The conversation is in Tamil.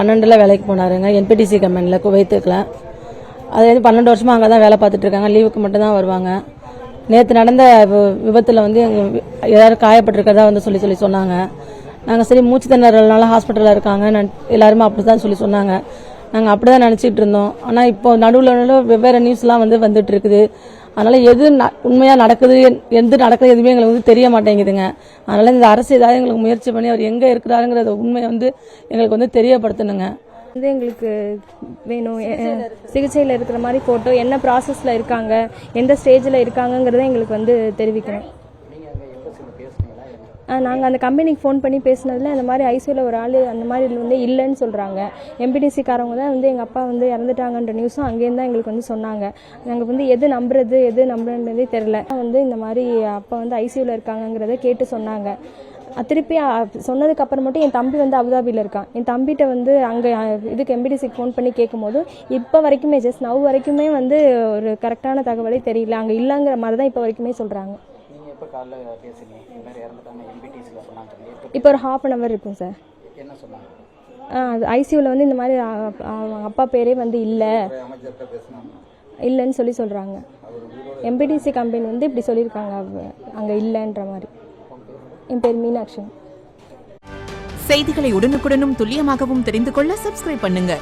12 வேலைக்கு போனாருங்க என்பிடிசி கம்பெனியில் குவைத்துக்குல. அது வந்து 12 வருஷமா அங்கே தான் வேலை பார்த்துட்டு இருக்காங்க. லீவுக்கு மட்டும் தான் வருவாங்க. நேற்று நடந்த விபத்தில் வந்து எல்லாரும் காயப்பட்டிருக்கிறதா வந்து சொல்லி சொன்னாங்க. நாங்கள் சரி மூச்சு திணறதுனால ஹாஸ்பிட்டலில் இருக்காங்க எல்லாருமே அப்படி தான் சொன்னாங்க. நாங்கள் அப்படி தான் நினச்சிட்டு இருந்தோம். ஆனால் இப்போ நடுவில் வெவ்வேறு நியூஸ்லாம் வந்துட்டு இருக்குது. அதனால எது உண்மையாக நடக்குது எது நடக்குது எதுவுமே எங்களுக்கு வந்து தெரிய மாட்டேங்குதுங்க. அதனால இந்த அரசு ஏதாவது எங்களுக்கு முயற்சி பண்ணி அவர் எங்கே இருக்கிறாருங்கிறத உண்மையை வந்து எங்களுக்கு வந்து தெரியப்படுத்தணுங்க. வந்து எங்களுக்கு வேணும், சிகிச்சையில் இருக்கிற மாதிரி ஃபோட்டோ, என்ன ப்ராசஸில் இருக்காங்க, எந்த ஸ்டேஜில் இருக்காங்கங்கிறத எங்களுக்கு வந்து தெரிவிக்கணும். நாங்கள் அந்த கம்பெனிக்கு ஃபோன் பண்ணி பேசினதில் இந்த மாதிரி ஐசியூவில் ஒரு ஆள் அந்த மாதிரி வந்து இல்லைன்னு சொல்கிறாங்க. எம்பிடிசிக்காரவங்க தான் வந்து எங்கள் அப்பா வந்து இறந்துட்டாங்கன்ற நியூஸும் அங்கேருந்து தான் எங்களுக்கு வந்து சொன்னாங்க. நாங்கள் வந்து எது நம்புறதுன்றதே தெரில. வந்து இந்த மாதிரி அப்பா வந்து ஐசியூவில் இருக்காங்கங்கிறத கேட்டு சொன்னாங்க. திருப்பி சொன்னதுக்கு அப்புறம் மட்டும் என் தம்பி வந்து அபுதாபியில் இருக்கான். என் தம்பிகிட்ட வந்து அங்கே இதுக்கு எம்பிடிசிக்கு ஃபோன் பண்ணி கேட்கும்போது இப்போ வரைக்குமே நவ் வரைக்குமே வந்து ஒரு கரெக்டான தகவலே தெரியல. அங்கே இல்லைங்கிற மாதிரி தான் இப்போ வரைக்குமே சொல்கிறாங்க. இப்போ ஒரு ½ hour இருக்கும் சார். ஐசியூவில் வந்து இந்த மாதிரி அப்பா பேரே வந்து இல்லைன்னு சொல்கிறாங்க. எம்பிடிசி கம்பெனி வந்து இப்படி சொல்லியிருக்காங்க அங்கே இல்லைன்ற மாதிரி. என் பேர் மீனாட்சி. செய்திகளை உடனுக்குடனும் துல்லியமாகவும் தெரிந்து கொள்ள சப்ஸ்கிரைப் பண்ணுங்க.